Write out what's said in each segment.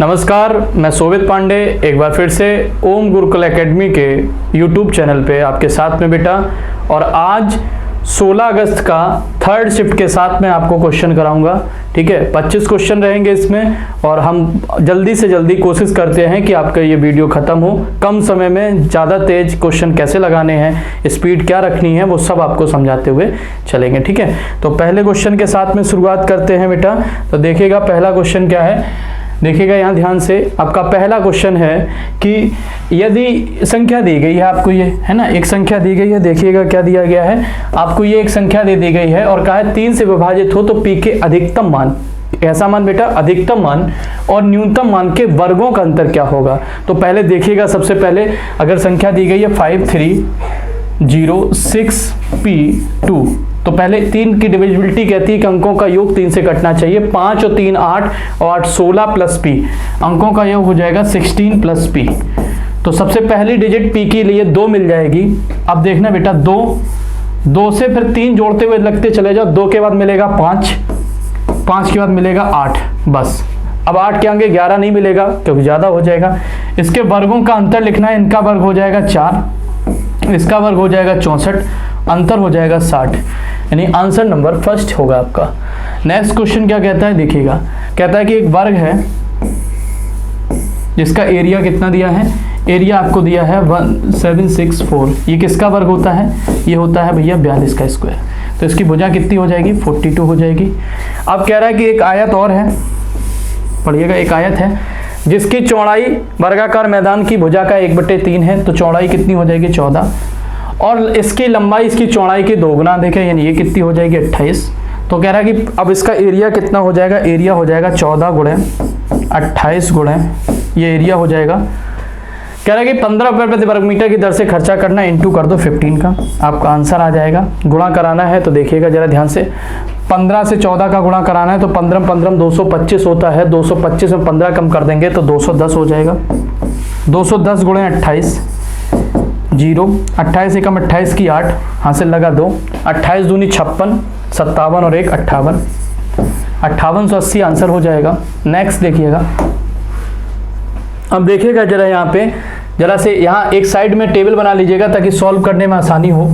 नमस्कार, मैं सोवित पांडे एक बार फिर से ओम गुरुकुल एकेडमी के यूट्यूब चैनल पे आपके साथ में बेटा। और आज 16 अगस्त का थर्ड शिफ्ट के साथ में आपको क्वेश्चन कराऊंगा। ठीक है, 25 क्वेश्चन रहेंगे इसमें और हम जल्दी से जल्दी कोशिश करते हैं कि आपका ये वीडियो ख़त्म हो। कम समय में ज़्यादा तेज क्वेश्चन कैसे लगाने हैं, स्पीड क्या रखनी है, वो सब आपको समझाते हुए चलेंगे। ठीक है, तो पहले क्वेश्चन के साथ में शुरुआत करते हैं बेटा। तो देखिएगा पहला क्वेश्चन क्या है, देखिएगा यहाँ ध्यान से। आपका पहला क्वेश्चन है कि यदि संख्या दी गई है आपको, ये है ना, एक संख्या दी गई है। देखिएगा क्या दिया गया है आपको, ये एक संख्या दे दी गई है और कहा है 3 से विभाजित हो तो पी के अधिकतम मान, ऐसा मान बेटा, अधिकतम मान और न्यूनतम मान के वर्गों का अंतर क्या होगा। तो पहले देखिएगा, सबसे पहले अगर संख्या दी गई है 5306P2, तो पहले 3 की डिविजिबिलिटी कहती है कि अंकों का योग 3 से कटना चाहिए। 5 और 3 8 और 8 16 प्लस P, अंकों का योग हो जाएगा 16 प्लस P। तो सबसे पहली डिजिट P के लिए 2 मिल जाएगी। अब देखना बेटा, 2 से फिर 3 जोड़ते हुए लगते चले जाओ। 2 के बाद मिलेगा 5, 5 के बाद मिलेगा 8, बस। अब 8 के आगे 11 नहीं मिलेगा क्योंकि ज़्यादा हो जाएगा। इसके वर्गों का अंतर लिखना है, इनका वर्ग हो जाएगा 4, इसका वर्ग हो जाएगा 64, अंतर हो जाएगा 60, यानी आंसर नंबर फर्स्ट होगा आपका। नेक्स्ट क्वेश्चन क्या कहता है, देखिएगा, कहता है कि एक वर्ग है जिसका एरिया कितना दिया है, एरिया आपको दिया है 1764। ये किसका वर्ग होता है, ये होता है भैया 42 का स्क्वायर। तो इसकी भुजा कितनी हो जाएगी, 42 हो जाएगी। अब कह रहा है कि एक आयत और है, पढ़िएगा, एक आयत है जिसकी चौड़ाई वर्गाकार मैदान की भुजा का 1/3 है। तो चौड़ाई कितनी हो जाएगी, 14, और इसकी लंबाई इसकी चौड़ाई के 2 गुना। देखें, यानी ये कितनी हो जाएगी, 28। तो कह रहा है कि अब इसका एरिया कितना हो जाएगा, एरिया हो जाएगा 14 गुणे 28 गुणे, ये एरिया हो जाएगा। कह रहा है कि 15 रुपये प्रति वर्ग मीटर की दर से खर्चा करना, इंटू कर दो 15 का, आपका आंसर आ जाएगा। गुणा कराना है तो देखिएगा जरा ध्यान से, 15 से 14 का गुणा कराना है तो 15 15 225 होता है। 225 में 15 कम कर देंगे तो 210 हो जाएगा। 210 गुणे 28, 0, 28 एकम 28 की 8, हासिल लगा 2, 28 दूनी 56, 57 और 1 58, 5880 आंसर हो जाएगा। नेक्स्ट देखिएगा, अब देखिएगा जरा यहाँ पे, जरा से यहाँ एक साइड में टेबल बना लीजिएगा ताकि सॉल्व करने में आसानी हो,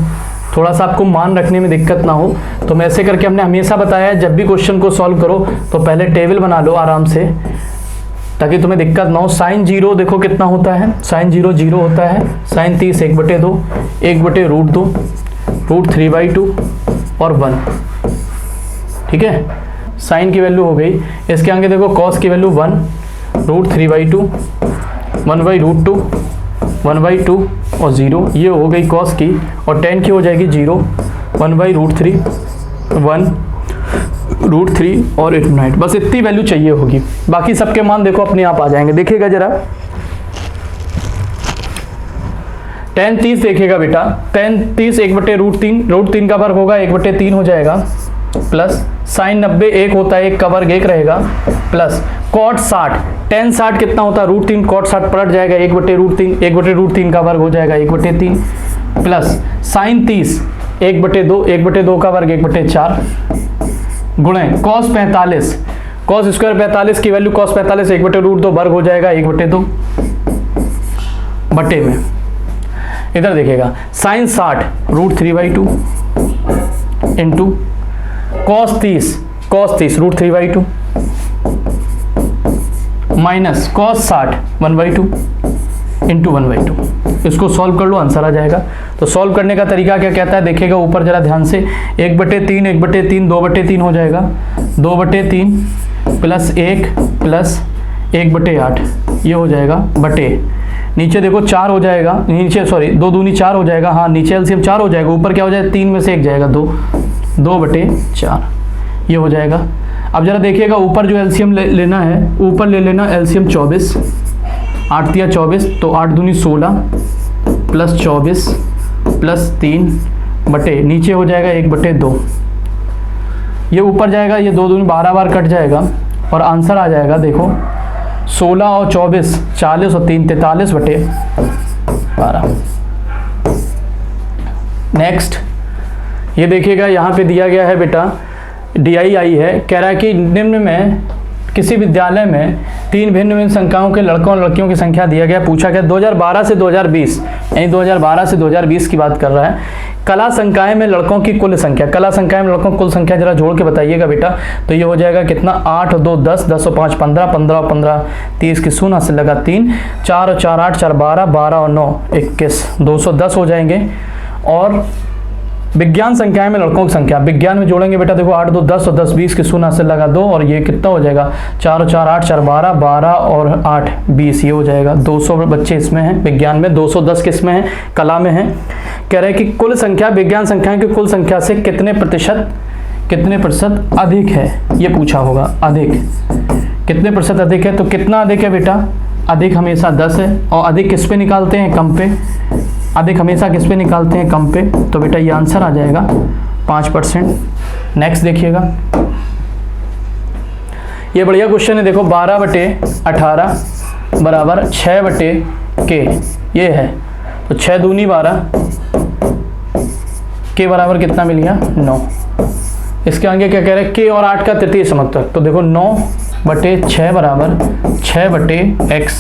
थोड़ा सा आपको मान रखने में दिक्कत ना हो। तो मैं ऐसे करके हमने हमेशा बताया है, जब भी क्वेश्चन को सॉल्व करो तो पहले टेबल बना लो आराम से ताकि तुम्हें दिक्कत ना हो। साइन 0 देखो कितना होता है, साइन 0 0 होता है। साइन 30 1/2, 1/√2, √3/2 और 1। ठीक है, साइन की वैल्यू हो गई। इसके आगे देखो कॉस की वैल्यू 1, √3/2, 1/√2, 1/2 और 0, ये हो गई कॉस की। और टेन की हो जाएगी 0, 1/√3, 1 √3 और 8 बस इतनी वैल्यू चाहिए होगी। बाकी सबके मान देखो अपने आप आ जाएंगे। देखिएगा जरा, tan 30 देखिएगा बेटा, tan 30 1/√3, √3 का वर्ग होगा 1/3 हो जाएगा, प्लस साइन 90 1 होता है, 1 का वर्ग 1 रहेगा, प्लस cot 60, tan 60 कितना होता है, √3, cot 60 पलट जाएगा 1/√3, 1/√3 का वर्ग हो जाएगा 1/3, प्लस साइन 30 1/2, 1/2 का वर्ग 1/4 गुणे cos 45, cos स्क्वायर 45 की वैल्यू cos 45 1/√2 वर्ग हो जाएगा 1/2 बटे में। इधर देखिएगा sine 60 √3/2 into cos 30 √3/2 minus cos 60 1/2 into 1/2। इसको सॉल्व कर लो, आंसर आ जाएगा। तो सॉल्व करने का तरीका क्या कहता है, देखिएगा ऊपर जरा ध्यान से, 1/3 1/3 2/3 हो जाएगा, 2/3 प्लस 1 प्लस 1/8, ये हो जाएगा बटे। नीचे देखो 4 हो जाएगा, नीचे सॉरी 2 दूनी 4 हो जाएगा, हाँ नीचे एलसीएम 4 हो जाएगा, ऊपर क्या हो जाएगा 3 में से 1 जाएगा 2, 2/4 ये हो जाएगा। अब जरा देखिएगा ऊपर जो एलसीएम लेना है, ऊपर ले लेना एलसीएम 24, 8 तिया 24, तो 8 दूनी 16 प्लस 24 प्लस 3 बटे, नीचे हो जाएगा 1/2, ये ऊपर जाएगा, ये 2 दूनी 12 बार कट जाएगा और आंसर आ जाएगा देखो 16 और 24 40 और 3 43/12। नेक्स्ट ये देखिएगा यहाँ पे दिया गया है बेटा, DI आई है, कह रहा है कि निम्न में किसी विद्यालय में 3 भिन्न भिन्न संख्याओं के लड़कों और लड़कियों की संख्या दिया गया, पूछा गया 2012 से 2020, यानी 2012 से 2020 की बात कर रहा है। कला संकाय में लड़कों की कुल संख्या, कला संकाय में लड़कों की कुल संख्या जरा जोड़ के बताइएगा बेटा। तो ये हो जाएगा कितना, 8 और 2 10, 10 और 5 15, 15 और 15 30 की शून्य से लगा 3, 4 और 4 8, 4 12, 12 और 9 21, 210 हो जाएंगे। और विज्ञान संख्याएं में लड़कों की संख्या, विज्ञान में जोड़ेंगे बेटा, देखो 8 2 10 और 10 20 की शून्य से लगा 2, और ये कितना हो जाएगा, 4 और 4 8, 4 12, 12 और 8 20, ये हो जाएगा 200 बच्चे इसमें हैं विज्ञान में, 210 किसमें हैं, कला में हैं। कह रहे हैं कि कुल संख्या विज्ञान संख्याओं की कुल संख्या से कितने प्रतिशत अधिक है, ये पूछा होगा। अधिक कितने प्रतिशत अधिक है, तो कितना अधिक है बेटा, अधिक हमेशा 10 है, और अधिक किस पे निकालते हैं, कम पे। अधिक हमेशा किस पे निकालते हैं, कम पे, तो बेटा ये आंसर आ जाएगा 5%। नेक्स्ट देखिएगा, ये बढ़िया क्वेश्चन है, देखो 12/18 बराबर 6/k, ये है, तो 6 दूनी 12 के बराबर कितना मिल गया, 9। इसके आगे क्या कह रहे हैं, k और 8 का तृतीय समर्थक, तो देखो 9/6 बराबर 6/x,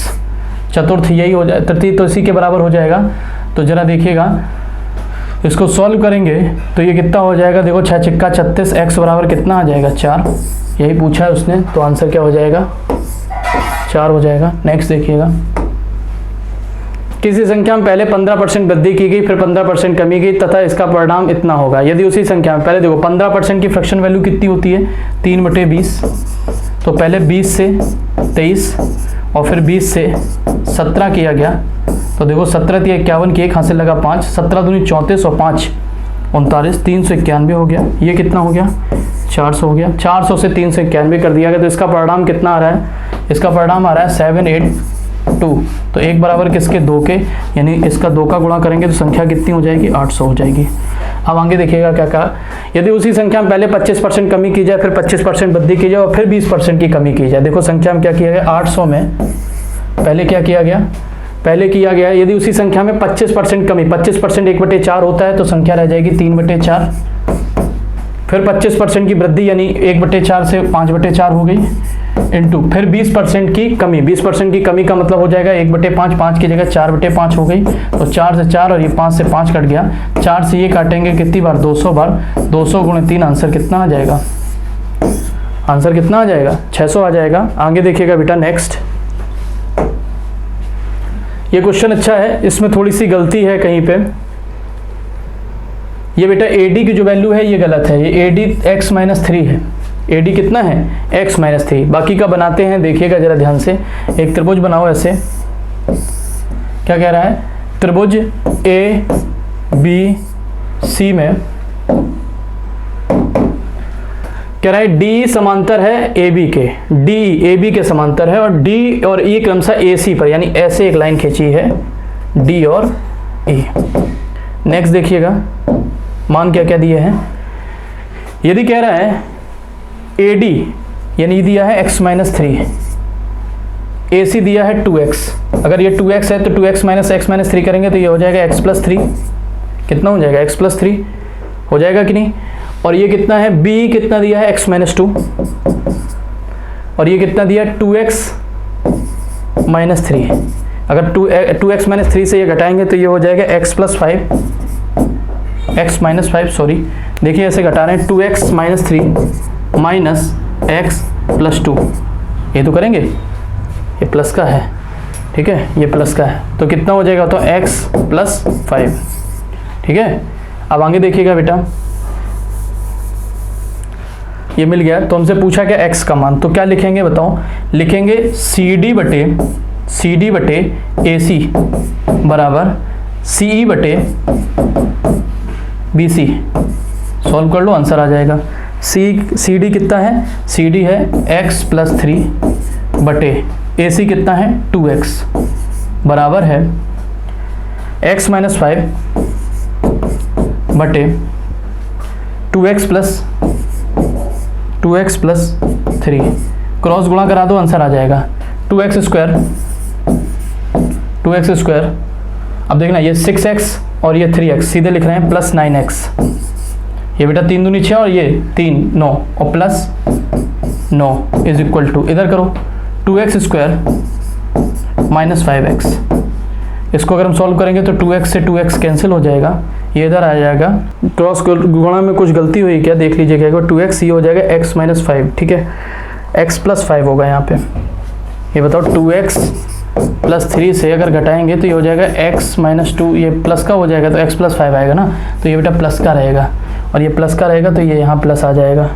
चतुर्थ यही हो जाए, तृतीय तो इसी के बराबर हो जाएगा। तो जरा देखिएगा, इसको सॉल्व करेंगे तो ये कितना हो जाएगा, देखो 6 छिक्का 36, x बराबर कितना आ जाएगा, 4, यही पूछा है उसने, तो आंसर क्या हो जाएगा, 4 हो जाएगा। नेक्स्ट देखिएगा, किसी संख्या में पहले 15% वृद्धि की गई, फिर 15% कमी की, तथा इसका परिणाम इतना होगा। यदि उसी संख्या में पहले देखो 15% की फ्रैक्शन वैल्यू कितनी होती है, 3/20, तो पहले 20 से 23 और फिर 20 से 17 किया गया, तो देखो 17 × 51 की 1 हाथ से लगा 5, 17 दूनी 34 और 5 39, 391 हो गया। ये कितना हो गया, 400 हो गया। 400 से 391 कर दिया गया, तो इसका परिणाम कितना आ रहा है, इसका परिणाम आ रहा है 782। तो एक बराबर किसके, 2 के, यानी इसका 2 का गुणा करेंगे तो संख्या कितनी हो जाएगी, 800 हो जाएगी। अब आगे देखिएगा क्या कहा, यदि उसी संख्या में पहले 25% कमी की जाए, फिर 25% वृद्धि की जाए और फिर 20% की कमी की जाए। देखो संख्या में क्या किया गया, 800 में पहले क्या किया गया, पहले किया गया यदि उसी संख्या में 25% कमी, 25% 1/4 होता है, तो संख्या रह जाएगी 3/4। फिर 25% की वृद्धि यानी 1/4 से 5/4 हो गई, इंटू फिर 20% की कमी, 20% की कमी का मतलब हो जाएगा 1/5, 5 की जगह 4/5 हो गई, तो 4 से 4 और ये 5 से 5 कट गया, 4 से ये काटेंगे कितनी बार, 200 बार, 200 × 3 आंसर कितना आ जाएगा, आंसर कितना आ जाएगा, 600 आ जाएगा। आगे देखिएगा बेटा, नेक्स्ट ये क्वेश्चन अच्छा है, इसमें थोड़ी सी गलती है कहीं पे, ये बेटा AD की जो वैल्यू है ये गलत है, ये AD x-3 है, AD कितना है, x-3। बाकी का बनाते हैं, देखिएगा जरा ध्यान से, एक त्रिभुज बनाओ ऐसे, क्या कह रहा है, त्रिभुज ABC में कह रहा है D समांतर है AB के, D AB के समांतर है, और D और E क्रमशः AC पर, यानी ऐसे एक लाइन खींची है D और E। नेक्स्ट देखिएगा, मान क्या क्या दिए हैं, यदि कह रहा है AD यानी दिया है x-3, AC दिया है 2x, अगर ये 2x है तो 2x - x-3 करेंगे तो ये हो जाएगा x+3, कितना हो जाएगा, x+3 हो जाएगा कि नहीं। और ये कितना है, B कितना दिया है, x-2, और ये कितना दिया है, 2x - 3। अगर 2x - 3 से ये घटाएंगे तो ये हो जाएगा x+5 सॉरी, देखिए ऐसे घटा रहे हैं, 2x - 3 माइनस x+2, ये तो करेंगे, ये प्लस का है, ठीक है, ये प्लस का है, तो कितना हो जाएगा, तो x+5, ठीक है। अब आगे देखिएगा बेटा, ये मिल गया, तो हमसे पूछा क्या x का मान, तो क्या लिखेंगे बताओ, लिखेंगे CD बटे AC बराबर CE बटे BC, सॉल्व कर लो आंसर आ जाएगा। CD कितना है, CD है x+3 बटे AC कितना है 2x बराबर है x-5 बटे 2x प्लस 3, क्रॉस गुणा करा दो आंसर आ जाएगा 2x स्क्वायर। अब देखना ये 6x और ये 3x सीधे लिख रहे हैं प्लस 9x, ये बेटा 3 दूनी 6 और ये 3 9 और प्लस 9 इज इक्वल टू, इधर करो 2x स्क्वायर माइनस 5x। इसको अगर हम सॉल्व करेंगे तो 2x से 2x कैंसिल हो जाएगा, ये इधर आ जाएगा। क्रॉस गुणा में कुछ गलती हुई क्या, देख लीजिए क्या होगा, 2x ये हो जाएगा x माइनस 5, ठीक है, x प्लस 5 होगा यहाँ पे। ये बताओ 2x प्लस 3 से अगर घटाएंगे तो ये हो जाएगा x माइनस 2, ये प्लस का हो जाएगा तो x प्लस 5 आएगा ना, तो ये बेटा प्लस का रहेगा, और ये प्लस का रहेगा तो ये यहाँ प्लस आ जाएगा।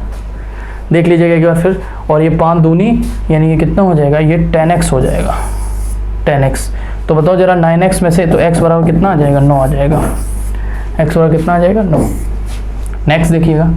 देख लीजिएगा एक बार फिर, और ये 5 दूनी यानी ये कितना हो जाएगा, ये 10x हो जाएगा, 10x। तो बताओ जरा 9x में से तो x बराबर कितना आ जाएगा, 9 आ जाएगा, x बराबर कितना आ जाएगा, 9। नेक्स्ट देखिएगा,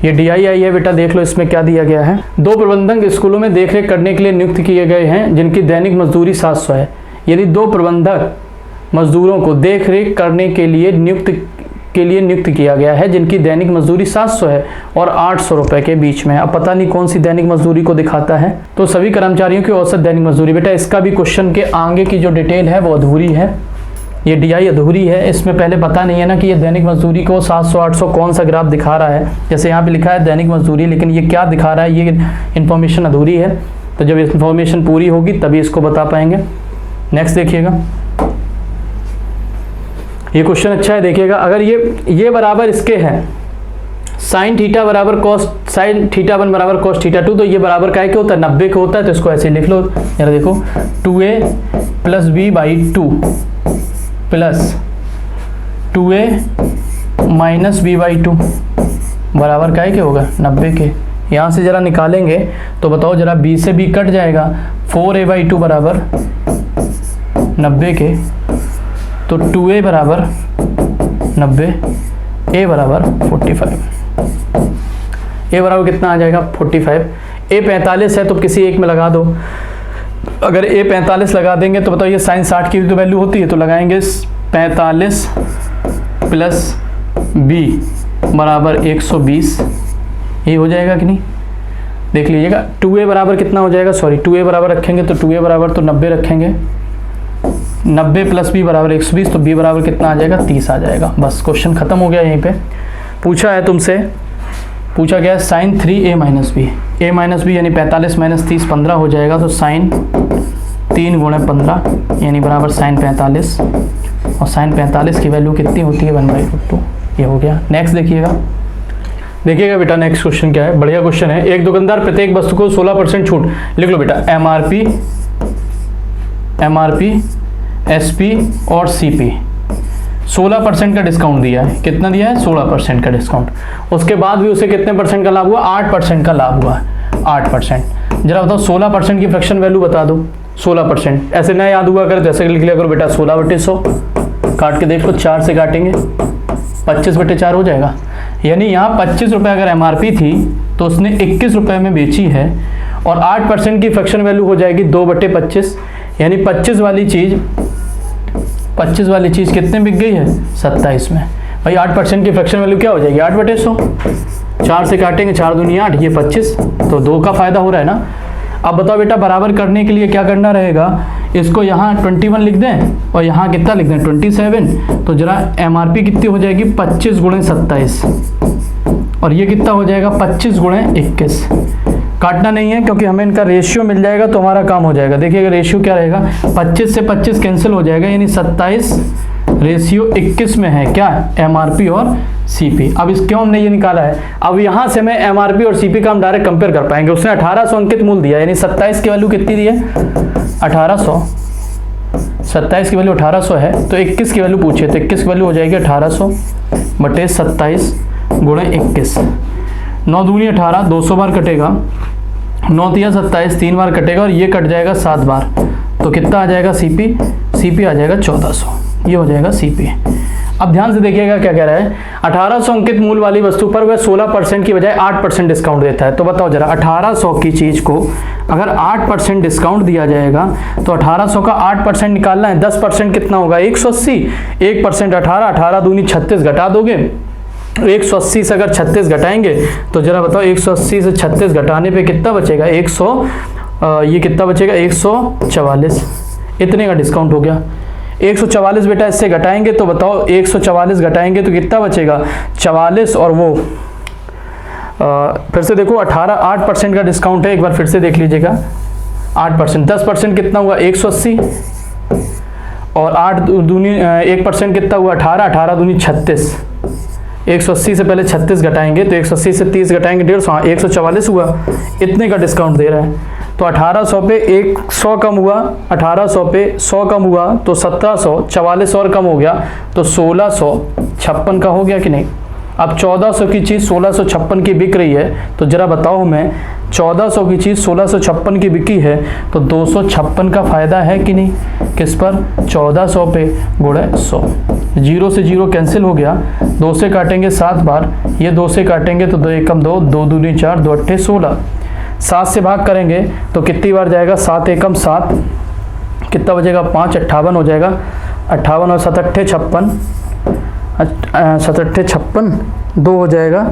ये DI आई है बेटा, देख लो इसमें क्या दिया गया है। 2 प्रबंधक स्कूलों में देखरेख करने के लिए नियुक्त किए गए हैं जिनकी दैनिक मजदूरी 700 है। यदि 2 प्रबंधक मजदूरों को देखरेख करने के लिए नियुक्त किया गया है जिनकी दैनिक मजदूरी 700 है और 800 रुपए के बीच में। अब पता नहीं कौन सी दैनिक मजदूरी को दिखाता है, तो सभी कर्मचारियों की औसत दैनिक मजदूरी। बेटा इसका भी क्वेश्चन के आगे की जो डिटेल है वो अधूरी है, ये DI अधूरी है, इसमें पहले पता नहीं है ना कि ये दैनिक मजदूरी को 700 800 कौन सा ग्राफ दिखा रहा है। जैसे यहाँ पे लिखा है दैनिक मजदूरी, लेकिन ये क्या दिखा रहा है, ये इन्फॉर्मेशन अधूरी है। तो जब इन्फॉर्मेशन पूरी होगी तभी इसको बता पाएंगे। नेक्स्ट देखिएगा, ये क्वेश्चन अच्छा है, देखिएगा। अगर ये बराबर इसके है साइन थीटा बराबर कॉस साइन थीटा 1 बराबर कॉस थीटा 2, तो ये बराबर का होता है 90 का होता है। तो इसको ऐसे लिख लो, जरा देखो 2a plus b by 2 plus 2a minus b by 2 बराबर का क्या होगा, 90 के। यहाँ से जरा निकालेंगे तो बताओ जरा, b से b कट जाएगा, 4a बाई 2 बराबर 90 के, तो 2a बराबर 90, a बराबर 45। a बराबर कितना आ जाएगा, 45। a 45 है तो किसी एक में लगा दो। अगर a 45 लगा देंगे तो बताओ ये साइन 60 की तो वैल्यू होती है, तो लगाएंगे 45 प्लस b बराबर 120, ये हो जाएगा कि नहीं, देख लीजिएगा। 2a बराबर कितना हो जाएगा, सॉरी 2a बराबर रखेंगे तो 2a बराबर तो 90 रखेंगे, 90 प्लस b बराबर 120, तो b बराबर कितना आ जाएगा, 30 आ जाएगा। बस क्वेश्चन खत्म हो गया। यहीं पे पूछा है तुमसे, पूछा गया है sine 3a minus B, a minus B यानी 45 माइनस 30 15 हो जाएगा, तो साइन 3 गुणे 15 यानी बराबर साइन 45, और साइन 45 की वैल्यू कितनी होती है, 1/√2। ये हो गया। नेक्स्ट देखिएगा बेटा, नेक्स्ट क्वेश्चन क्या है, बढ़िया क्वेश्चन है। एक दुकानदार प्रत्येक वस्तु को 16% छूट, लिख लो बेटा, MRP SP और CP 16% का डिस्काउंट दिया है। कितना दिया है, 16% का डिस्काउंट। उसके बाद भी उसे कितने परसेंट का लाभ हुआ, 8% का लाभ हुआ है, 8%। जरा बताओ 16% की फ्रैक्शन वैल्यू बता दो। 16% ऐसे ना याद हुआ करे तो ऐसे लिख लिया करो बेटा, 16/100 काट के देख लो, 4 से काटेंगे 25/4 हो जाएगा। यानी यहाँ 25 रुपये अगर MRP थी तो उसने 21 रुपये में बेची है, और 8% की फ्रैक्शन वैल्यू हो जाएगी 2/25, यानी 25 वाली चीज़ कितने बिक गई है, 27 में। भाई 8% की फ्रैक्शन वैल्यू क्या हो जाएगी, 8/100, 4 से काटेंगे 4 दूनी 8, ये 25, तो 2 का फायदा हो रहा है ना। अब बताओ बेटा, बराबर करने के लिए क्या करना रहेगा, इसको यहाँ 21 लिख दें और यहाँ कितना लिख दें, 27। तो जरा MRP कितनी हो जाएगी, 25 गुणे 27, और ये कितना हो जाएगा, 25 गुणे 21। काटना नहीं है क्योंकि हमें इनका रेशियो मिल जाएगा तो हमारा काम हो जाएगा। देखिएगा रेशियो क्या रहेगा, 25 से 25 कैंसिल हो जाएगा, यानी 27 रेशियो 21 में है क्या, MRP और CP। अब इस क्यों हमने ये निकाला है, अब यहाँ से मैं MRP और CP का हम डायरेक्ट कंपेयर कर पाएंगे। उसने 1800 अंकित मूल दिया, यानी 27 की वैल्यू कितनी दी है, 1800। 27 की वैल्यू 1800 है, तो 21 की वैल्यू पूछिए, तो 21 की वैल्यू हो जाएगी 1800 बटे 27 गुणे 21। 9 दूनी 18, 200 बार कटेगा, 9 तिया 27, 3 बार कटेगा, और ये कट जाएगा 7 बार, तो कितना आ जाएगा CP आ जाएगा 1400। ये हो जाएगा CP। अब ध्यान से देखिएगा क्या कह रहा है, 1800 अंकित मूल वाली वस्तु पर वह 16% की बजाय 8% डिस्काउंट देता है। तो बताओ जरा, 1800 की चीज़ को अगर 8% डिस्काउंट दिया जाएगा तो 1800 का 8% निकालना है, 10% कितना होगा, 180, 1% 18, 18 दूनी 36 घटा दोगे, 180 से अगर 36 घटाएंगे तो जरा बताओ 180 से 36 घटाने पे कितना बचेगा, ये कितना बचेगा, 144। इतने का डिस्काउंट हो गया। 144 बेटा इससे घटाएंगे तो बताओ 144 घटाएंगे तो कितना बचेगा, 44 और वो फिर से देखो 8% का डिस्काउंट है, एक बार फिर से देख लीजिएगा 8%, 10% कितना हुआ 180 और 1% कितना हुआ 18 दूनी 36, 180 से पहले 36 घटाएंगे तो 180 से 30 घटाएंगे 150, 144 हुआ, इतने का डिस्काउंट दे रहा है। तो 1800 पे 100 कम हुआ, 1800 पे 100 कम हुआ तो 1700, 44 और कम हो गया तो 1656 का हो गया कि नहीं। अब 1400 की चीज़ 1656 की बिक रही है, तो जरा बताओ मैं 1400 की चीज़ 1656 की बिकी है तो 256 का फ़ायदा है कि नहीं। किस पर 1400 पे गुणे 100, 0 से 0 कैंसिल हो गया, 2 से काटेंगे 7 बार, ये 2 से काटेंगे तो 2 एकम 2, 2 दूनी 4, 2 अट्ठे 16, 7 से भाग करेंगे तो कितनी बार जाएगा 7 एकम 7, कितना बचेगा 5, 58 हो जाएगा, 58 और 7 अट्ठे 56, 7 अट्ठे 56, 2 हो जाएगा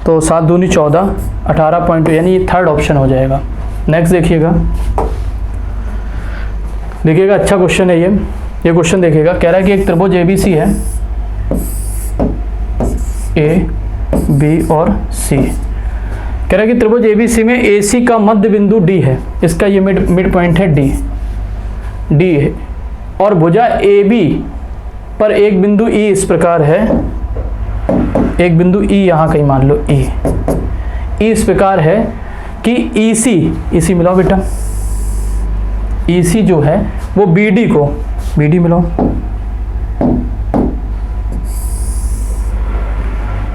तो 7 दूनी 14, 18 पॉइंट, यानी ये थर्ड ऑप्शन हो जाएगा। नेक्स्ट देखिएगा, अच्छा क्वेश्चन है ये क्वेश्चन देखिएगा, कह रहा है कि एक त्रिभुज ABC है, A, B और C, कह रहा है कि त्रिभुज ABC में AC का मध्य बिंदु D है, इसका ये मिड पॉइंट है D है, और भुजा AB पर एक बिंदु E इस प्रकार है, एक बिंदु E यहाँ कहीं मान लो E इस प्रकार है कि EC मिलाओ बेटा, EC जो है वो BD को, BD मिलाओ,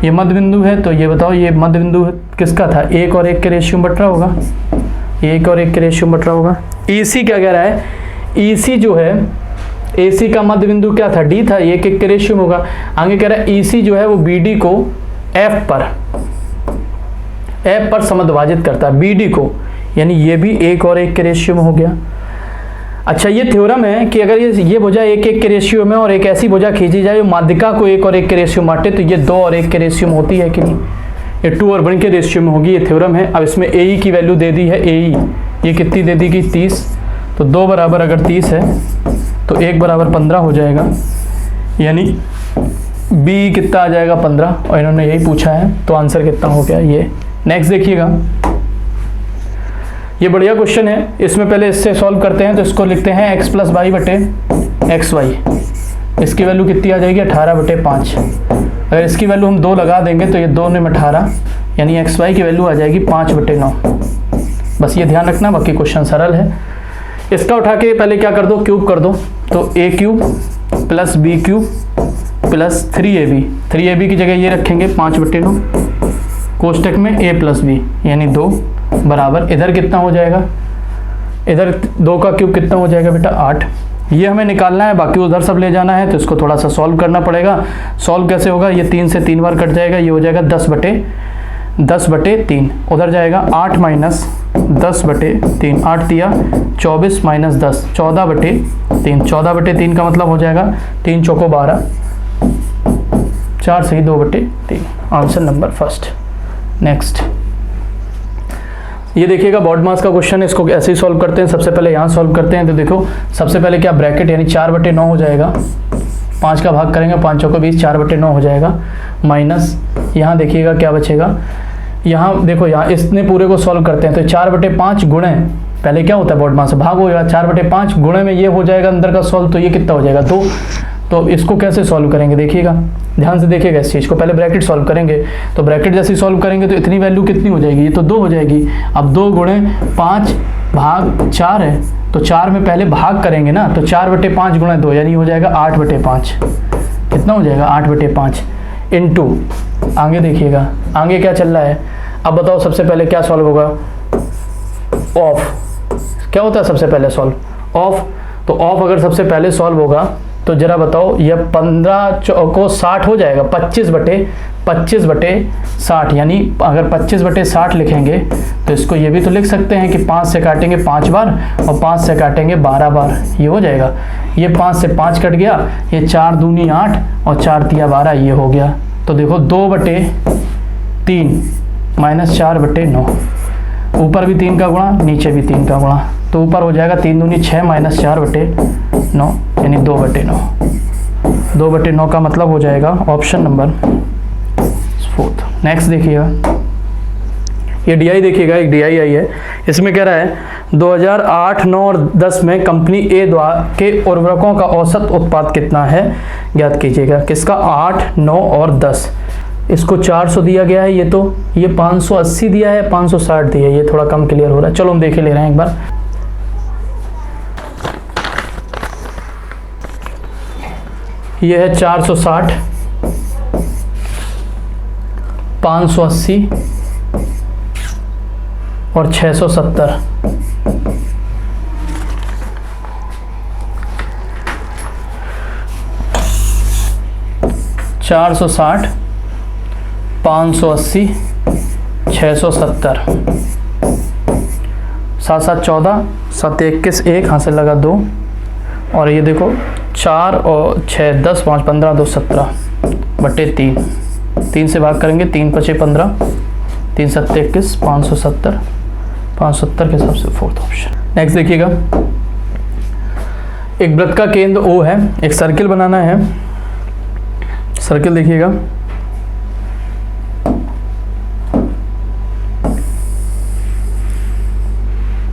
ये मध्य बिंदु है, तो ये बताओ ये मध्य बिंदु किसका था, 1 और 1 के रेशियो में बट रहा होगा, 1 और 1 के रेशियो में बट रहा होगा। EC क्या कह रहा है, EC जो है AC का मध्य बिंदु क्या था, D था, 1 के रेशियो में होगा। आगे कह रहा है EC जो है वो BD को F पर समद्विभाजित करता है, BD को, यानी ये भी 1 और 1 के रेशियो में हो गया। अच्छा, ये थ्योरम है कि अगर ये भुजा 1 के रेशियो में और एक ऐसी भुजा खींची जाए जो माध्यिका को 1 और 1 के रेशियो में बांटे तो ये 2 और 1 के रेशियो में होती है कि नहीं, ये 2 और 1 के रेशियो में होगी, ये थ्योरम है। अब इसमें AE की वैल्यू दे दी है, AE ये कितनी दे दी कि 30, तो 2 बराबर अगर 30 है तो 1 बराबर 15 हो जाएगा, यानी B कितना आ जाएगा 15, और इन्होंने यही पूछा है तो आंसर कितना हो गया ये। नेक्स्ट देखिएगा, ये बढ़िया क्वेश्चन है, इसमें पहले इससे सॉल्व करते हैं, तो इसको लिखते हैं x + y बटे xy, इसकी वैल्यू कितनी आ जाएगी 18/5, अगर इसकी वैल्यू हम 2 लगा देंगे तो ये 2 में 18, यानी xy की वैल्यू आ जाएगी 5/9। बस ये ध्यान रखना, बाकी क्वेश्चन सरल है। इसका उठा के पहले क्या कर दो, क्यूब कर दो, तो a³ + b³ + 3ab की जगह ये रखेंगे 5/9, कोष्टक में a + b यानी 2 बराबर, इधर कितना हो जाएगा, इधर 2 का क्यूब कितना हो जाएगा बेटा 8, ये हमें निकालना है, बाकी उधर सब ले जाना है, तो इसको थोड़ा सा सॉल्व करना पड़ेगा। सॉल्व कैसे होगा, ये 3 से 3 बार कट जाएगा, ये हो जाएगा 10/3, उधर जाएगा 8 - 10/3, 8 दिया 24 - 10, 14/3, 14/3 का मतलब हो जाएगा 3 चौको 12, 4 से 2/3, आंसर नंबर फर्स्ट। नेक्स्ट ये देखिएगा बोर्ड मास का क्वेश्चन है, इसको ऐसे ही सॉल्व करते हैं। सबसे पहले यहाँ सॉल्व करते हैं, तो देखो सबसे पहले क्या ब्रैकेट, यानी 4/9 हो जाएगा, 5 का भाग करेंगे 5 चौको 20, 4/9 हो जाएगा, माइनस यहाँ देखिएगा क्या बचेगा, यहाँ देखो यहाँ इसने पूरे को सॉल्व करते हैं, तो 4/5 गुणे, पहले क्या होता है बोर्ड मास से भाग हो जाएगा, 4/5 गुणे में ये हो जाएगा अंदर का सॉल्व, तो ये कितना हो जाएगा 2। तो इसको कैसे सॉल्व करेंगे देखिएगा, ध्यान से देखिएगा इस चीज़ को, पहले ब्रैकेट सॉल्व करेंगे, तो ब्रैकेट जैसे सॉल्व करेंगे तो इतनी वैल्यू कितनी हो जाएगी, ये तो 2 हो जाएगी। अब 2 गुणे 5 भाग 4 है, तो 4 में पहले भाग करेंगे ना, तो 4/5 गुणे 2 यानी हो जाएगा 8/5, कितना हो जाएगा 8/5 इंटू, आगे देखिएगा आगे क्या चल रहा है। अब बताओ सबसे पहले क्या सॉल्व होगा, ऑफ, क्या होता है सबसे पहले सॉल्व, ऑफ, तो ऑफ अगर सबसे पहले सॉल्व होगा तो जरा बताओ ये 15 को 60 हो जाएगा, 25/60, यानी अगर 25/60 लिखेंगे तो इसको ये भी तो लिख सकते हैं कि 5 से काटेंगे 5 बार और 5 से काटेंगे 12 बार, ये हो जाएगा, ये 5 से 5 कट गया, ये 4 दूनी 8 और 4 तिया 12, ये हो गया। तो देखो 2/3 माइनस 4/9, ऊपर भी 3 का गुणा नीचे भी 3 का गुणा, तो ऊपर हो जाएगा 3 दूनी 6 माइनस 4/9 यानी 2/9, 2/9 का मतलब हो जाएगा ऑप्शन नंबर 4। नेक्स्ट देखिएगा, ये DI देखिएगा, एक DI आई है, इसमें कह रहा है 2008, 9 और 10 में कंपनी ए द्वारा के उर्वरकों का औसत उत्पाद कितना है ज्ञात कीजिएगा। किसका? 8, 9 और 10। इसको 400 दिया गया है, ये 580 दिया है, 560 दिया है, ये थोड़ा कम क्लियर हो रहा है। चलो हम देखे ले रहे हैं एक बार। ये है 460, 580 और 670। चार 580, 670, 7 7 14, 7 21, 1 हाथ से लगा 2, और ये देखो 4 और 6 10, 5 15, 2 17 बटे 3, 3 से भाग करेंगे, 3 5 15, 3 7 21, 570, 570 के हिसाब से फोर्थ ऑप्शन। नेक्स्ट देखिएगा, एक वृत्त का केंद्र O है, एक सर्किल बनाना है। सर्किल देखिएगा,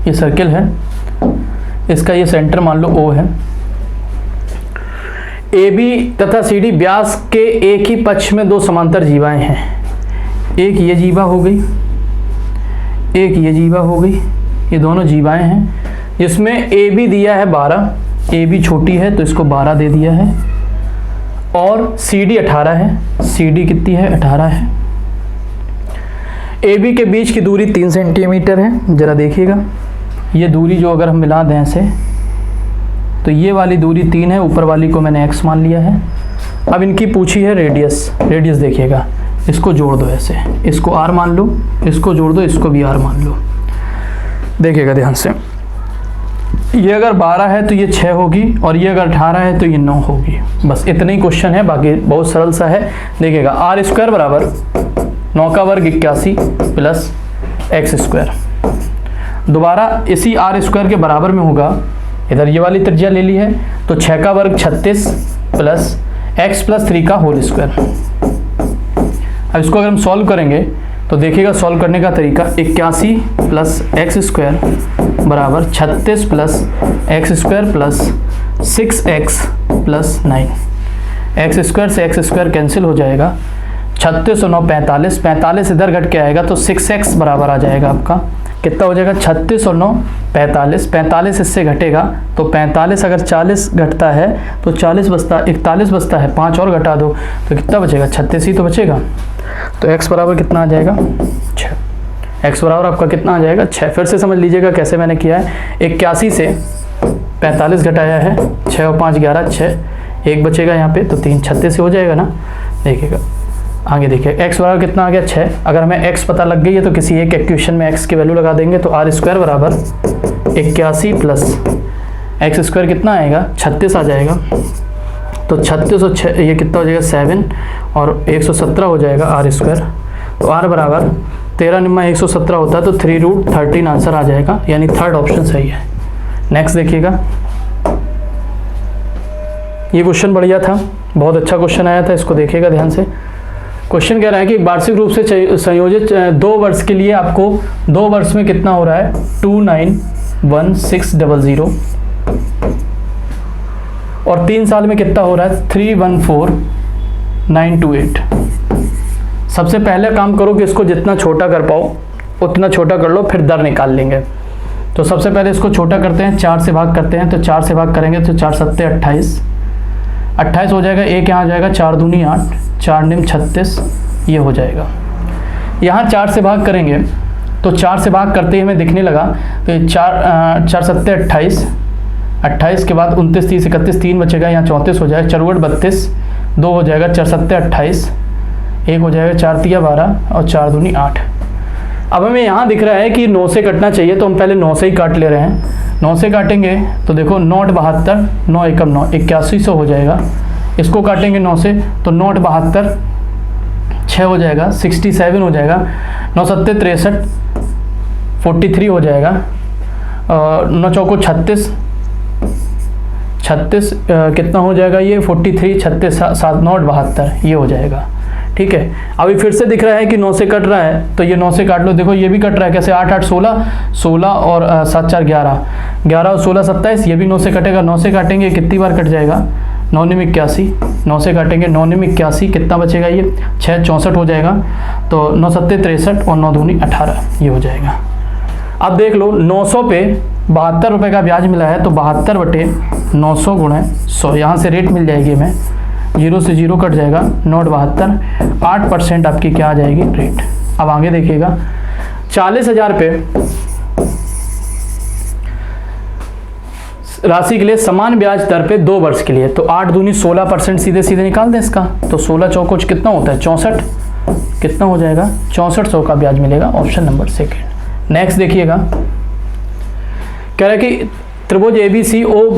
ये सर्किल है, इसका ये सेंटर मान लो O है। AB तथा CD व्यास के एक ही पक्ष में दो समांतर जीवाएं हैं। एक ये जीवा हो गई, एक ये जीवा हो गई, ये दोनों जीवाएं हैं, जिसमें AB दिया है 12, AB छोटी है तो इसको 12 दे दिया है, और CD 18 है, CD कितनी है? 18 है। AB के बीच की दूरी 3 सेंटीमीटर है। जरा देखिएगा, ये दूरी जो अगर हम मिला दें ऐसे, तो ये वाली दूरी 3 है, ऊपर वाली को मैंने x मान लिया है। अब इनकी पूछी है रेडियस, रेडियस देखिएगा, इसको जोड़ दो ऐसे, इसको r मान लो, इसको जोड़ दो, इसको भी r मान लो। देखिएगा ध्यान से, ये अगर 12 है तो ये 6 होगी, और ये अगर 18 है तो ये 9 होगी। बस इतना ही क्वेश्चन है, बाकी बहुत सरल सा है। देखिएगा, आर स्क्वायर बराबर 9 का वर्ग 81 प्लस एक्स स्क्वायर, दोबारा इसी आर स्क्वायर के बराबर में होगा, इधर ये वाली त्रिज्या ले ली है, तो 6 का वर्ग 36 प्लस एक्स प्लस 3 का होल स्क्वायर। अब इसको अगर हम सॉल्व करेंगे तो देखिएगा, सॉल्व करने का तरीका, 81 प्लस एक्स स्क्वायर बराबर 36 plus x square plus 6x plus 9। X square से एक्स स्क्वायर कैंसिल हो जाएगा, 36 और 9 45, 45 इधर घट के आएगा तो 6x बराबर आ जाएगा आपका, कितना हो जाएगा? 36 और 9 45, 45 इससे घटेगा तो 45 अगर 40 घटता है तो 40 बचता, 41 बचता है, 5 और घटा दो तो कितना बचेगा? 36 ही तो बचेगा। तो x बराबर कितना आ जाएगा? 6। x बराबर आपका कितना आ जाएगा? 6। फिर से समझ लीजिएगा कैसे मैंने किया है, 81 से 45 घटाया है, 6 और 5 11, 6, 1 बचेगा यहाँ पे, तो 3 36 हो जाएगा ना। देखिएगा आगे देखिए, x बराबर कितना आ गया? 6। अगर हमें x पता लग गई है तो किसी एक इक्वेशन में x की वैल्यू लगा देंगे, तो आर स्क्वायर बराबर 81 प्लस एक्स स्क्वायर कितना आएगा? 36 आ जाएगा। तो 36 और 6 ये कितना हो जाएगा? 7 और 117 हो जाएगा आर स्क्वायर। तो आर बराबर 13 निम्मा 117 होता है, तो 3√13 आंसर आ जाएगा, यानी थर्ड ऑप्शन सही है। नेक्स्ट देखिएगा, ये क्वेश्चन बढ़िया था, बहुत अच्छा क्वेश्चन आया था, इसको देखिएगा ध्यान से। क्वेश्चन कह रहा है कि वार्षिक रूप से संयोजित 2 वर्ष के लिए आपको 2 वर्ष में कितना हो रहा है? 291600, और 3 साल में कितना हो रहा है? 314928। सबसे पहले काम करो कि इसको जितना छोटा कर पाओ उतना छोटा कर लो, फिर दर निकाल लेंगे। तो सबसे पहले इसको छोटा करते हैं, 4 से भाग करते हैं, तो 4 से भाग करेंगे तो 4 7 28, 28 हो जाएगा, एक यहाँ आ जाएगा, 4 दूनी 8, 4 निम 36, ये हो जाएगा। यहाँ 4 से भाग करेंगे तो 4 से भाग करते ही हमें दिखने लगा, तो 4 7 28, 28 के बाद 29 30 31, 3 बचेगा, यहाँ 34 हो जाएगा, 4 32, 2 हो जाएगा, 4 7 28, 1 हो जाएगा, 4 3 12 और 4 दूनी 8। अब हमें यहाँ दिख रहा है कि 9 से कटना चाहिए, तो हम पहले 9 से ही काट ले रहे हैं। 9 से काटेंगे तो देखो 9 72, 9 एकम 9, 8100 हो जाएगा। इसको काटेंगे 9 से तो 9 72, 6 हो जाएगा, 67 हो जाएगा, 9 7 63, 43 हो जाएगा, और 9 चौको 36, कितना हो जाएगा ये? 43, 36 7 9 72, ये हो जाएगा। ठीक है। अभी फिर से दिख रहा है कि 9 से कट रहा है, तो ये 9 से काट लो। देखो ये भी कट रहा है, कैसे 8 8 16, 16 और 7 4 11, 11 और 16 27, ये भी 9 से कटेगा। 9 से काटेंगे कितनी बार कट जाएगा, 9 9 81, 9 से काटेंगे 9 9 81, कितना बचेगा ये 6 64 हो जाएगा। तो 9 7 63 और 9 2 18, ये हो जाएगा। अब देख लो 900 पे 72 रुपये का ब्याज मिला है, तो 72 बटे 900 गुणे 100, यहाँ से रेट मिल जाएगी हमें, 0 से 0 कट जाएगा, नोट 72, 8% आपकी क्या आ जाएगी रेट। अब आगे देखिएगा 40,000 पे राशि के लिए समान ब्याज दर पे 2 वर्ष के लिए, तो 8 दूनी 16% सीधे सीधे निकाल दें इसका, तो 16 चौकोच कितना होता है 64, कितना हो जाएगा 6400 का ब्याज मिलेगा, ऑप्शन नंबर सेकेंड। नेक्स्ट देखिएगा, कह रहा है कि त्रिभुज ABC ओ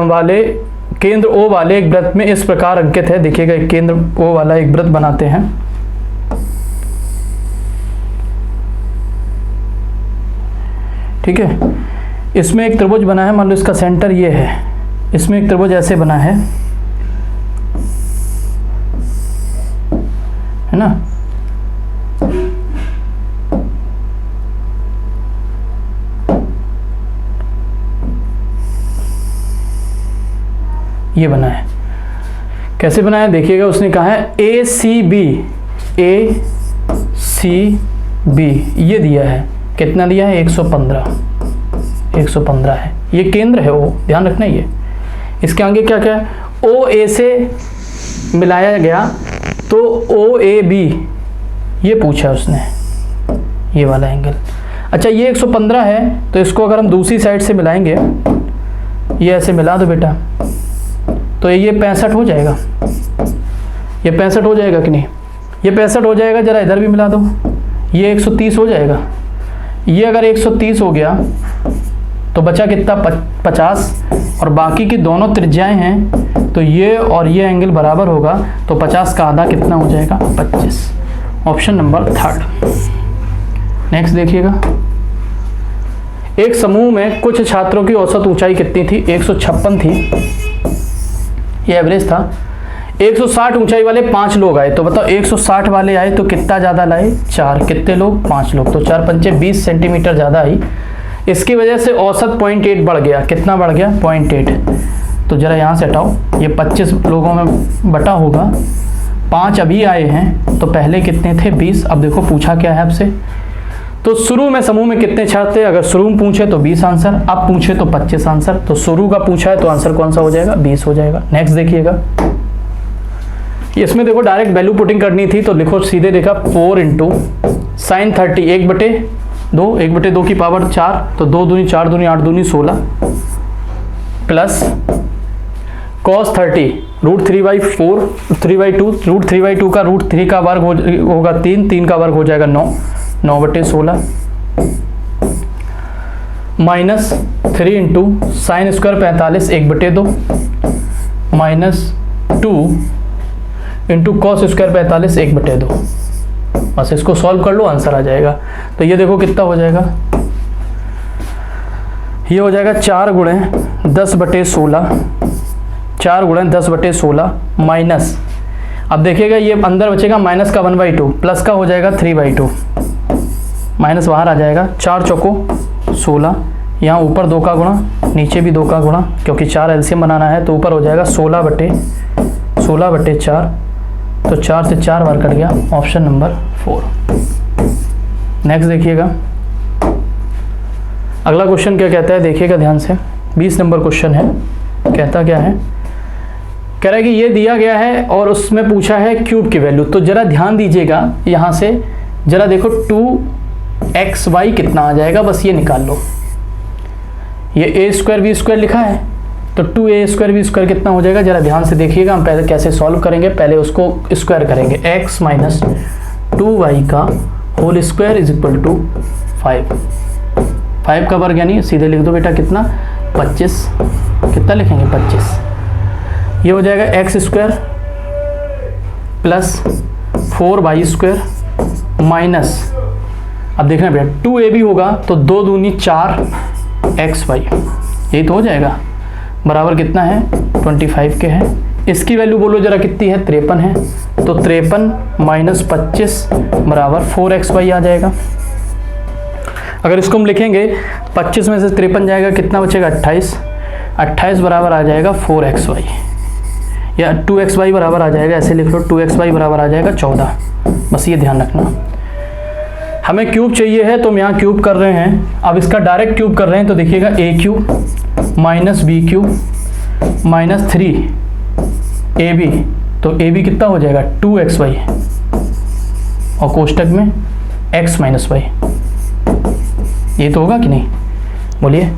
वाले केंद्र O वाले एक वृत्त में इस प्रकार अंकित है। देखिएगा एक केंद्र O वाला एक वृत्त बनाते हैं, ठीक है। इसमें एक त्रिभुज बना है, मान लो इसका सेंटर ये है, इसमें एक त्रिभुज ऐसे बना है ना, ये बना है। कैसे बनाया देखिएगा, उसने कहा है ACB ये दिया है, कितना दिया है 115 है, ये केंद्र है वो, ध्यान रखना। ये इसके आगे क्या क्या है, OA से मिलाया गया, तो OAB ये पूछा उसने, ये वाला एंगल। अच्छा ये 115 है, तो इसको अगर हम दूसरी साइड से मिलाएंगे, ये ऐसे मिला दो बेटा, तो ये 65 हो जाएगा, ये 65 हो जाएगा कि नहीं, ये 65 हो जाएगा। जरा इधर भी मिला दो, ये 130 हो जाएगा। ये अगर 130 हो गया तो बचा कितना 50, और बाकी की दोनों त्रिज्याएं हैं, तो ये और ये एंगल बराबर होगा, तो 50 का आधा कितना हो जाएगा 25, ऑप्शन नंबर थर्ड। नेक्स्ट देखिएगा, एक समूह में कुछ छात्रों की औसत ऊंचाई कितनी थी, 156 थी, ये एवरेज था। 160 ऊंचाई वाले 5 लोग आए, तो बताओ 160 वाले आए तो कितना ज़्यादा लाए 4, कितने लोग 5 लोग, तो 4 पंचे 20 सेंटीमीटर ज़्यादा आई। इसकी वजह से औसत 0.8 बढ़ गया, कितना बढ़ गया 0.8, तो ज़रा यहाँ से हटाओ, ये 25 लोगों में बटा होगा, 5 अभी आए हैं, तो पहले कितने थे 20। अब देखो पूछा क्या है आपसे, तो शुरू में समूह में कितने छात्र थे, अगर शुरू में पूछे तो 20 आंसर, अब पूछे तो 25 आंसर, तो शुरू का पूछा है तो आंसर कौन सा हो जाएगा 20 हो जाएगा। नेक्स्ट देखिएगा, इसमें देखो डायरेक्ट वैल्यू पुटिंग करनी थी, तो लिखो सीधे देखा 4 इंटू साइन 30 1/2 की पावर 4, तो 2 दूनी 4 दूनी 8 दूनी 16, प्लस cos 30 √3/4 3/2 √3/2 का √3 का वर्ग होगा 3 का वर्ग हो जाएगा 9/16, minus 3 into sine square 45 1/2, minus 2 into cos square 45 1/2। बस इसको सॉल्व कर लो, आंसर आ जाएगा। तो ये देखो कितना हो जाएगा, ये हो जाएगा 4 गुणे 10/16, 4 गुणे 10/16 माइनस, अब देखिएगा ये अंदर बचेगा माइनस का 1/2, प्लस का हो जाएगा 3/2, माइनस बाहर आ जाएगा, 4 चौको 16, यहाँ ऊपर 2 का गुणा, नीचे भी 2 का गुणा, क्योंकि 4 एलसीएम बनाना है, तो ऊपर हो जाएगा 16/4, तो 4 से 4 बार कट गया, ऑप्शन नंबर 4। नेक्स्ट देखिएगा, अगला क्वेश्चन क्या कहता है देखिएगा ध्यान से, 20 नंबर क्वेश्चन है। कहता क्या है, कह रहा है कि ये दिया गया है और उसमें पूछा है क्यूब की वैल्यू। तो जरा ध्यान दीजिएगा, यहाँ से जरा देखो 2xy कितना आ जाएगा, बस ये निकाल लो। ये a² b² लिखा है, तो 2a² कितना हो जाएगा, जरा ध्यान से देखिएगा। हम पहले कैसे सॉल्व करेंगे, पहले उसको स्क्वायर करेंगे, x माइनस 2y का whole square is equal to 5 का वर्ग, यानी सीधे लिख दो बेटा कितना 25, कितना लिखेंगे 25, ये हो जाएगा x² प्लस 4y² माइनस, अब देखना बेटा 2ab होगा तो 2 दूनी 4xy, यही तो हो जाएगा, बराबर कितना है 25 के है, इसकी वैल्यू बोलो जरा कितनी है, 53 है, तो 53 माइनस 25 बराबर 4xy आ जाएगा। अगर इसको हम लिखेंगे 25 में से 53 जाएगा, कितना बचेगा 28, 28 बराबर आ जाएगा 4xy, या 2xy बराबर आ जाएगा, ऐसे लिख लो 2xy बराबर आ जाएगा 14। बस ये ध्यान रखना। हमें क्यूब चाहिए है तो हम यहाँ क्यूब कर रहे हैं। अब इसका डायरेक्ट क्यूब कर रहे हैं तो देखिएगा a cube minus B cube minus 3ab, तो ab कितना हो जाएगा 2xy और कोष्टक में x माइनस वाई। ये तो होगा कि नहीं, बोलिए।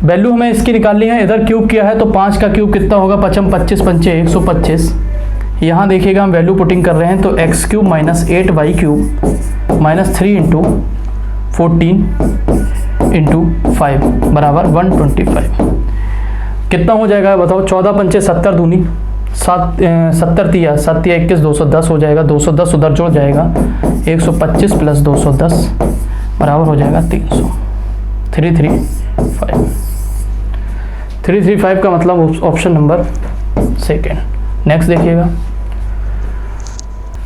वैल्यू हमें इसकी निकालनी है, इधर क्यूब किया है तो 5 का क्यूब कितना होगा, 5 25 पंचे 125। यहाँ देखिएगा हम वैल्यू पुटिंग कर रहे हैं तो x cube minus 8y cube minus 3 into 14 into 5 बराबर 125। कितना हो जाएगा बताओ, 14 पंचे 70 दूनी 70 तिया 21 210 हो जाएगा, 210 उधर जुड़ जाएगा, 125 प्लस 210 बराबर हो जाएगा 300। 335 का मतलब ऑप्शन नंबर सेकेंड। नेक्स्ट देखिएगा,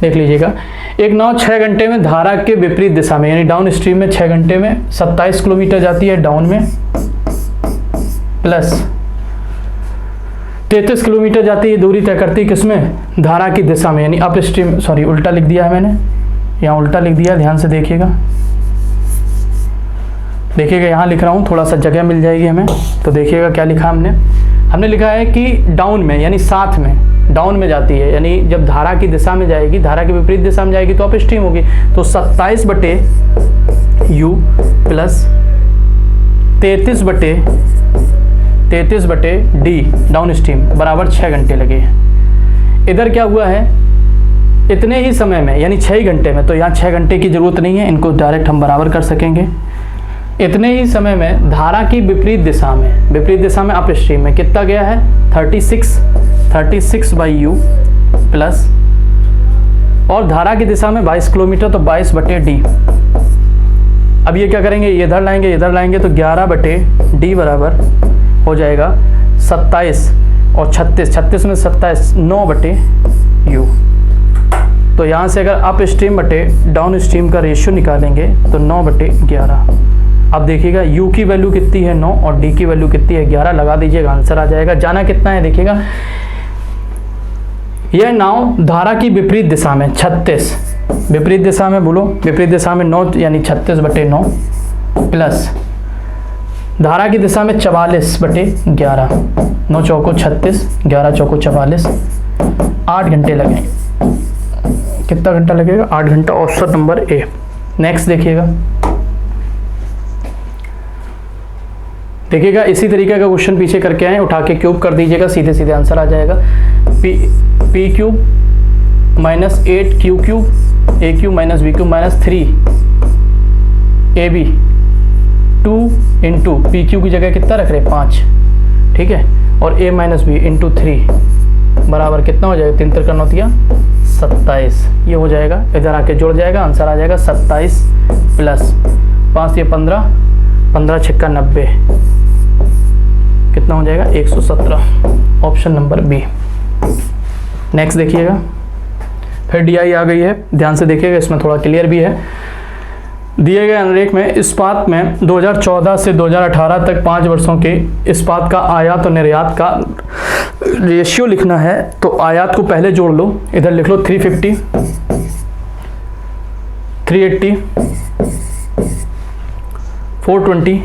देख लीजिएगा। एक नाव 6 घंटे में धारा के विपरीत दिशा में, यानी डाउन स्ट्रीम में 6 घंटे में 27 किलोमीटर जाती है डाउन में, प्लस 33 किलोमीटर जाती है, दूरी तय करती है किसमें, धारा की दिशा में, यानी अप स्ट्रीम, सॉरी उल्टा लिख दिया है मैंने, यहाँ उल्टा लिख दिया, ध्यान से देखिएगा। देखिएगा यहाँ लिख रहा हूँ, थोड़ा सा जगह मिल जाएगी हमें, तो देखिएगा क्या लिखा हमने लिखा है कि डाउन में, यानी साथ में, डाउन में जाती है, यानी जब धारा की दिशा में जाएगी, धारा की विपरीत दिशा में जाएगी तो अप स्ट्रीम होगी, तो 27 बटे u प्लस 33 बटे d डाउन स्ट्रीम बराबर 6 घंटे लगे। इधर क्या हुआ है, इतने ही समय में, यानी 6 घंटे में, तो यहाँ 6 घंटे की जरूरत नहीं है, इनको डायरेक्ट हम बराबर कर सकेंगे। इतने ही समय में धारा की विपरीत दिशा में अप स्ट्रीम में कितना गया है, 36 बाई यू प्लस, और धारा की दिशा में 22 किलोमीटर, तो 22 बटे डी। अब ये क्या करेंगे, इधर लाएंगे तो 11 बटे डी बराबर हो जाएगा 27, और 36 में 27 9 बटे यू। तो यहाँ से अगर अप स्ट्रीम बटे डाउन स्ट्रीम का रेशियो निकालेंगे तो 9 बटे 11। अब देखिएगा u की वैल्यू कितनी है 9 और d की वैल्यू कितनी है 11, लगा दीजिएगा, आंसर आ जाएगा। जाना कितना है देखिएगा, यह नाव धारा की विपरीत दिशा में 36, विपरीत दिशा में बोलो, विपरीत दिशा में 9 यानी 36 बटे 9 प्लस धारा की दिशा में 44 बटे 11, 9 चौको 36, 11 चौको 44, 8 घंटे लगेंगे। कितना घंटा लगेगा, 8 घंटा, ऑप्शन नंबर ए। नेक्स्ट देखिएगा इसी तरीके का क्वेश्चन पीछे करके आए, उठा के क्यूब कर दीजिएगा, सीधे सीधे आंसर आ जाएगा। P cube minus 8 Q cube A cube minus B cube minus 3 A B 2 into P Q की जगह कितना रख रहे 5, ठीक है, और ए माइनस बी इंटू 3 बराबर कितना हो जाएगा, 3 3 9 27। ये हो जाएगा, इधर आके जुड़ जाएगा, आंसर आ जाएगा 27 प्लस 5 ये 15, 15 छक्का 90, कितना हो जाएगा 117, ऑप्शन नंबर बी। नेक्स्ट देखिएगा, फिर डीआई आ गई है, ध्यान से देखिएगा, इसमें थोड़ा क्लियर भी है। दिए गए अनुरेख में इस्पात में 2014 से 2018 तक 5 वर्षों के इस्पात का आयात और निर्यात का रेशियो लिखना है, तो आयात को पहले जोड़ लो, इधर लिख लो 350, 380, 420,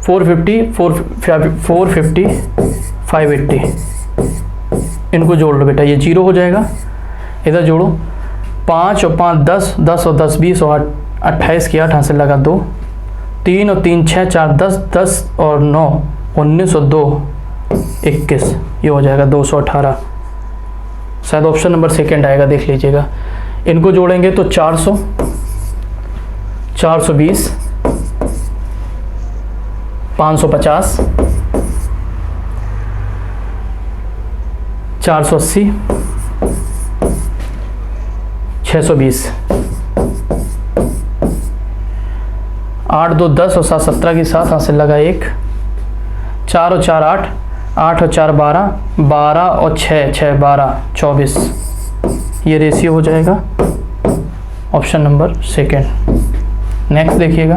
450, 580, इनको जोड़ लो बेटा, ये 0 हो जाएगा, इधर जोड़ो 5 और 5 10, 10 और 10 20 और 28 किया, 8 से लगा 2, 3 और 3 6 4 10, 10 और 9 19 और 2 21, ये हो जाएगा 218। शायद ऑप्शन नंबर सेकंड आएगा, देख लीजिएगा। इनको जोड़ेंगे तो 400, 420, 550, 480, 620, 8 2 10 और 7 17 की 7 हाथ से लगा 1, 4 और 4 8, 8 और 4 12, 12 और 6 6 12 24, ये रेशियो हो जाएगा ऑप्शन नंबर सेकेंड। नेक्स्ट देखिएगा,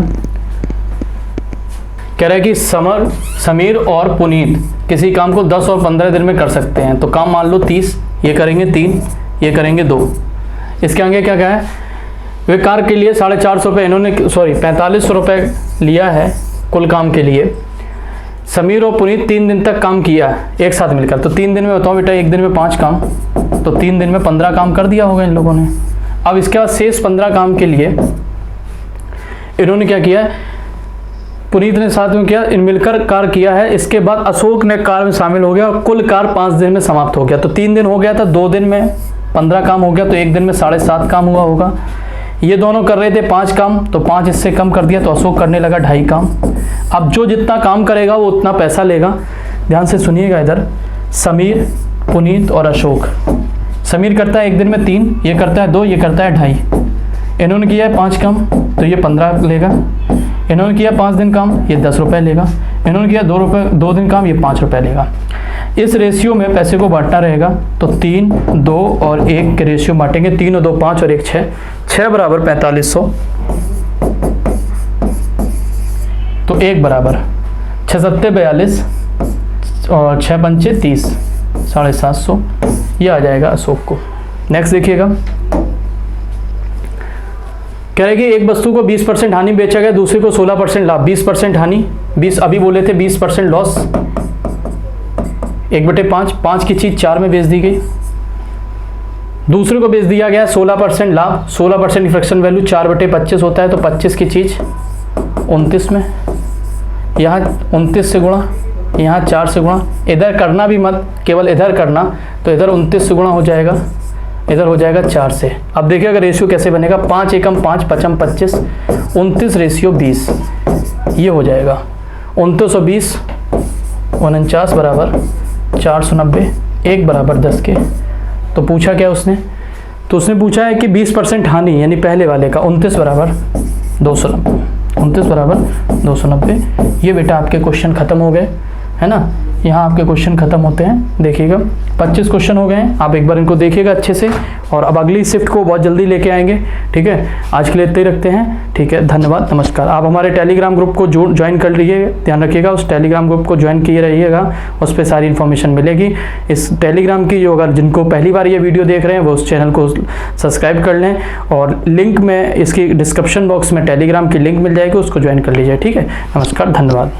कह रहा है कि समीर और पुनीत किसी काम को 10 और 15 दिन में कर सकते हैं। तो काम मान लो 30, ये करेंगे 3, ये करेंगे 2। इसके आगे क्या कहा है, वे कार के लिए 450 रुपये इन्होंने 4500 रुपये लिया है कुल काम के लिए। समीर और पुनीत 3 दिन तक काम किया एक साथ मिलकर। तो 3 दिन में बताओ बेटा, एक दिन में 5 काम, तो 3 दिन में 15 काम कर दिया होगा इन लोगों ने। अब इसके बाद शेष 15 काम के लिए इन्होंने क्या किया, पुनीत ने साथ में किया, इन मिलकर कार किया है। इसके बाद अशोक ने कार में शामिल हो गया और कुल कार 5 दिन में समाप्त हो गया। तो 3 दिन हो गया था, 2 दिन में 15 काम हो गया, तो एक दिन में 7.5 काम हुआ होगा। ये दोनों कर रहे थे 5 काम, तो 5 इससे कम कर दिया, तो अशोक करने लगा 2.5 काम। अब जो जितना काम करेगा वो उतना पैसा लेगा। ध्यान से सुनिएगा इधर, समीर, पुनीत और अशोक। समीर करता है एक दिन में 3, ये करता है 2, ये करता है 2.5। इन्होंने किया है 5 काम, तो ये 15 लेगा। इन्होंने किया 5 दिन काम, ये 10 रुपये लेगा। इन्होंने किया 2 दिन काम, ये 5 रुपये लेगा। इस रेशियो में पैसे को बांटना रहेगा, तो 3, 2 और 1 के रेशियो बांटेंगे। 3 और 2 5 और 1 6, 6 बराबर 4500, तो 1 बराबर 6 7 42 और 6 पंचे 30, 750, ये आ जाएगा अशोक को। नेक्स्ट देखिएगा, कह रहे कि एक वस्तु को 20% हानि बेचा गया, दूसरे को 16% लाभ। 20% हानि, 20 अभी बोले थे, 20% लॉस, 1/5, 5 की चीज़ 4 में बेच दी गई। दूसरे को बेच दिया गया 16% लाभ। 16% की फ्रैक्शन वैल्यू 4/25 होता है, तो 25 की चीज़ 29 में, यहाँ 29 से गुणा, यहाँ 4 से गुणा। इधर करना भी मत, केवल इधर करना, तो इधर 29 से गुणा हो जाएगा, इधर हो जाएगा 4 से। अब देखिए अगर रेशियो कैसे बनेगा, 5 एकम 5, 5 25, 29 रेशियो 20, ये हो जाएगा 29 और 20, 49 बराबर 490, 1 बराबर 10 के। तो पूछा क्या उसने, तो उसने पूछा है कि 20% हानि, यानी पहले वाले का 29 बराबर 290, 29 बराबर 290। ये बेटा आपके क्वेश्चन खत्म हो गए, है ना। यहाँ आपके क्वेश्चन खत्म होते हैं। देखिएगा 25 क्वेश्चन हो गए हैं, आप एक बार इनको देखिएगा अच्छे से, और अब अगली शिफ्ट को बहुत जल्दी लेके आएंगे। ठीक है, आज के लिए इतना ही रखते हैं। ठीक है, धन्यवाद, नमस्कार। आप हमारे टेलीग्राम ग्रुप को ज्वाइन कर लीजिए, ध्यान रखिएगा उस टेलीग्राम ग्रुप को ज्वाइन किए रहिएगा, उस पर सारी इन्फॉर्मेशन मिलेगी। इस टेलीग्राम की जो, अगर जिनको पहली बार ये वीडियो देख रहे हैं वो उस चैनल को सब्सक्राइब कर लें, और लिंक में इसकी डिस्क्रिप्शन बॉक्स में टेलीग्राम की लिंक मिल जाएगी, उसको ज्वाइन कर लीजिए। ठीक है, नमस्कार, धन्यवाद।